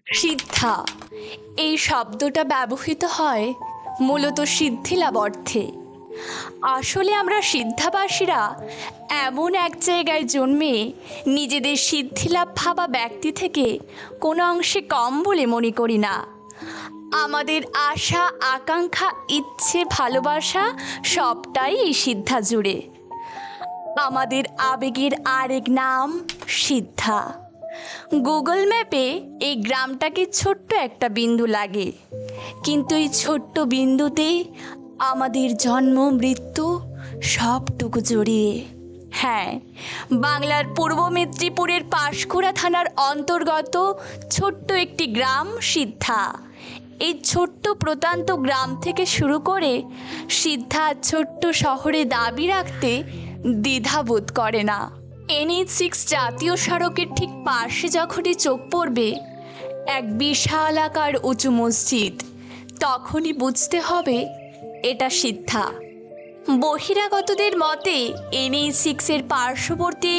সিদ্ধা এই শব্দটা ব্যবহৃত হয় মূলত সিদ্ধিলাভ অর্থে। আসলে আমরা সিদ্ধাবাসীরা এমন এক জায়গায় জন্মে নিজেদের সিদ্ধিলাভ ভাবা ব্যক্তি থেকে কোনো অংশে কম বলে মনে করি না। আমাদের আশা, আকাঙ্ক্ষা, ইচ্ছে, ভালোবাসা সবটাই এই সিদ্ধা জুড়ে। আমাদের আবেগের আরেক নাম সিদ্ধা। গুগল ম্যাপে এই গ্রামটাকে ছোট্ট একটা বিন্দু লাগে, কিন্তু এই ছোট্ট বিন্দুতেই আমাদের জন্ম মৃত্যু সবটুকু জড়িয়ে। হ্যাঁ, বাংলার পূর্ব মেদিনীপুরের পাঁশকুড়া থানার অন্তর্গত ছোট্ট একটি গ্রাম সিদ্ধা। এই ছোট্ট প্রত্যন্ত গ্রাম থেকে শুরু করে সিদ্ধা ছোট্ট শহরে দাবি রাখতে দ্বিধাবোধ করে না। NH6 জাতীয় সড়কের ঠিক পাশে যখনই চোখ পড়বে এক বিশাল আকার উঁচু মসজিদ, তখনই বুঝতে হবে এটা সিদ্ধা। বহিরাগতদের মতে NH6-এর পার্শ্ববর্তী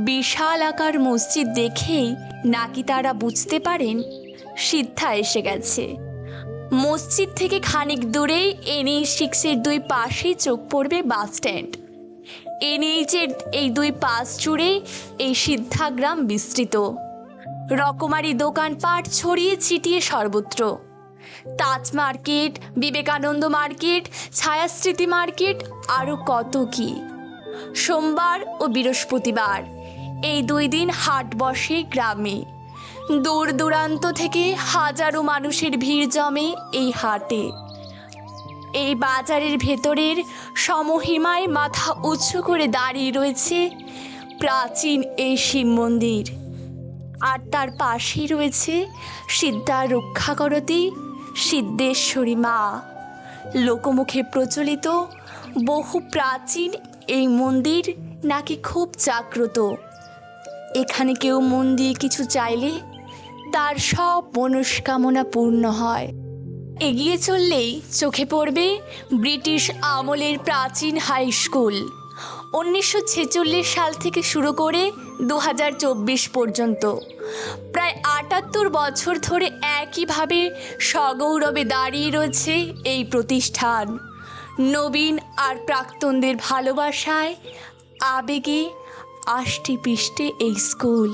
বিশাল আকার মসজিদ দেখেই নাকি তারা বুঝতে পারেন সিদ্ধা এসে গেছে। মসজিদ থেকে খানিক দূরেই NH6-এর দুই পাশেই চোখ পড়বে বাস স্ট্যান্ড। NH-এর এই দুই পাশ জুড়ে এই সিদ্ধা গ্রাম বিস্তৃত। রকমারি দোকানপাট ছড়িয়ে ছিটিয়ে সর্বত্র। তাজ মার্কেট, বিবেকানন্দ মার্কেট, ছায়াস্মৃতি মার্কেট, আরও কত কি। সোমবার ও বৃহস্পতিবার এই দুই দিন হাট বসে গ্রামে। দূর দূরান্ত থেকে হাজারো মানুষের ভিড় জমে এই হাটে। এই বাজারের ভেতরের সমহিমায় মাথা উঁচু করে দাঁড়িয়ে রয়েছে প্রাচীন এই শিব মন্দির, আর তার পাশেই রয়েছে সিদ্ধা রক্ষাকরতী সিদ্ধেশ্বরী মা। লোকমুখে প্রচলিত বহু প্রাচীন এই মন্দির নাকি খুব জাগ্রত। এখানে কেউ মন দিয়ে কিছু চাইলে তার সব মনস্কামনা পূর্ণ হয়। এগিয়ে চললেই চোখে পড়বে ব্রিটিশ আমলের প্রাচীন হাই স্কুল। 1946 সাল থেকে শুরু করে 2024 পর্যন্ত প্রায় 78 বছর ধরে একইভাবে সগৌরবে দাঁড়িয়ে রয়েছে এই প্রতিষ্ঠান। নবীন আর প্রাক্তনদের ভালোবাসায়, আবেগে আষ্টে পৃষ্ঠে এই স্কুল।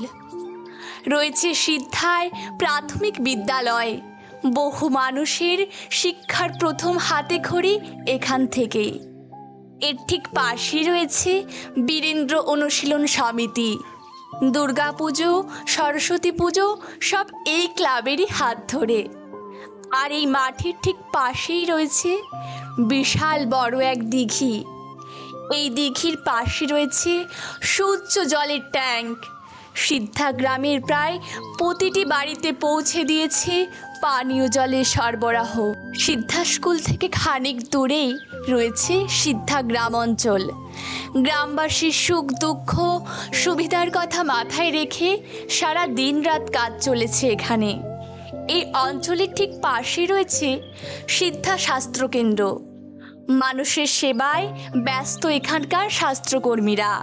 রয়েছে সিদ্ধায় প্রাথমিক বিদ্যালয়। বহু মানুষের শিক্ষার প্রথম হাতে খড়ি এখান থেকে। এর ঠিক পাশেই রয়েছে বীরেন্দ্র অনুশীলন সমিতি। দুর্গাপুজো, সরস্বতী পুজো সব এই ক্লাবেরই হাত ধরে। আর এই মাঠের ঠিক পাশেই রয়েছে বিশাল বড় এক দিঘি। এই দিঘির পাশে রয়েছে সুউচ্চ জলের ট্যাঙ্ক। সিদ্ধা গ্রামের প্রায় প্রতিটি বাড়িতে পৌঁছে দিয়েছে পানীয় জলের সরবরাহ। সিদ্ধা স্কুল থেকে খানিক দূরেই রয়েছে সিদ্ধা গ্রাম অঞ্চল। গ্রামবাসীর সুখ দুঃখ সুবিধার কথা মাথায় রেখে সারা দিন রাত কাজ চলেছে এখানে। এই অঞ্চলের ঠিক পাশে রয়েছে সিদ্ধা স্বাস্থ্যকেন্দ্র। মানুষের সেবায় ব্যস্ত এখানকার স্বাস্থ্যকর্মীরা।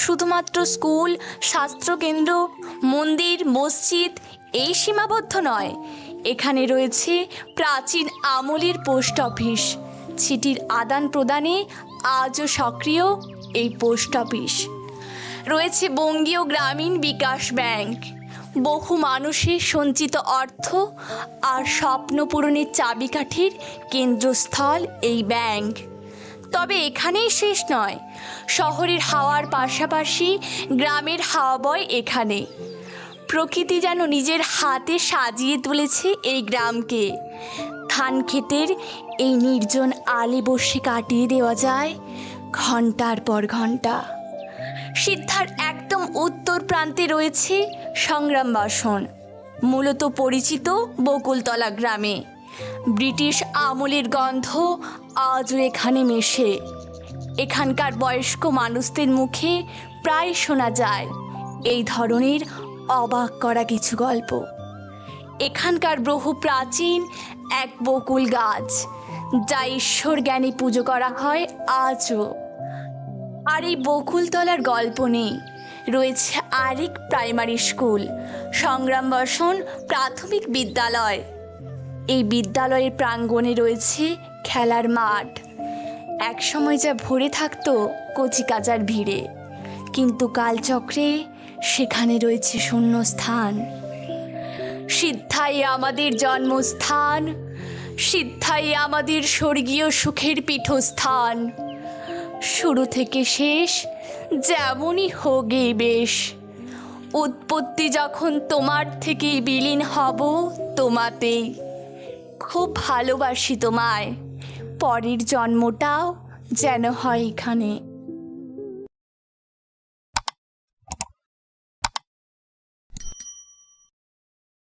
শুধুমাত্র স্কুল, স্বাস্থ্যকেন্দ্র, মন্দির, মসজিদ এই সীমাবদ্ধ নয়, এখানে রয়েছে প্রাচীন আমলের পোস্ট অফিস। চিঠির আদান প্রদানে আজও সক্রিয় এই পোস্ট অফিস। রয়েছে বঙ্গীয় গ্রামীণ বিকাশ ব্যাংক। বহু মানুষের সঞ্চিত অর্থ আর স্বপ্ন পূরণের চাবিকাঠির কেন্দ্রস্থল এই ব্যাংক। তবে এখানেই শেষ নয়, শহরের হাওয়ার পাশাপাশি গ্রামের হাওয়া বয় এখানে। প্রকৃতি যেন নিজের হাতে সাজিয়ে তুলেছে এই গ্রামকে। ধান ক্ষেতের এই নির্জন আলে বসে কাটিয়ে দেওয়া যায় ঘন্টার পর ঘন্টা। সিদ্ধার একদম উত্তর প্রান্তে রয়েছে সংগ্রাম বাসন, মূলত পরিচিত বকুলতলা গ্রামে। ব্রিটিশ আমলের গন্ধ আজও এখানে মেশে। এখানকার বয়স্ক মানুষদের মুখে প্রায় শোনা যায় এই ধরনের অবাক করা কিছু গল্প। এখানকার বহু প্রাচীন এক বকুল গাছ, যা ঈশ্বর জ্ঞানে পুজো করা হয় আজও। আর এই বকুলতলার গল্প নেই, রয়েছে আরেক প্রাইমারি স্কুল, সংগ্রাম বর্ষণ প্রাথমিক বিদ্যালয়। এই বিদ্যালয়ের প্রাঙ্গণে রয়েছে খেলার মাঠ। একসময় যা ভরে থাকতো কচিকাঁচার ভিড়ে, কিন্তু কালচক্রে সেখানে রয়েছে শূন্যস্থান। সিদ্ধাই আমাদের জন্মস্থান, সিদ্ধাই আমাদের স্বর্গীয় সুখের পীঠস্থান। শুরু থেকে শেষ যেমনই হোগে বেশ, উৎপত্তি যখন তোমার থেকেই বিলীন হব তোমাতেই। খুব ভালোবাসি তোমায়, পরের জন্মটাও যেন হয় এখানে।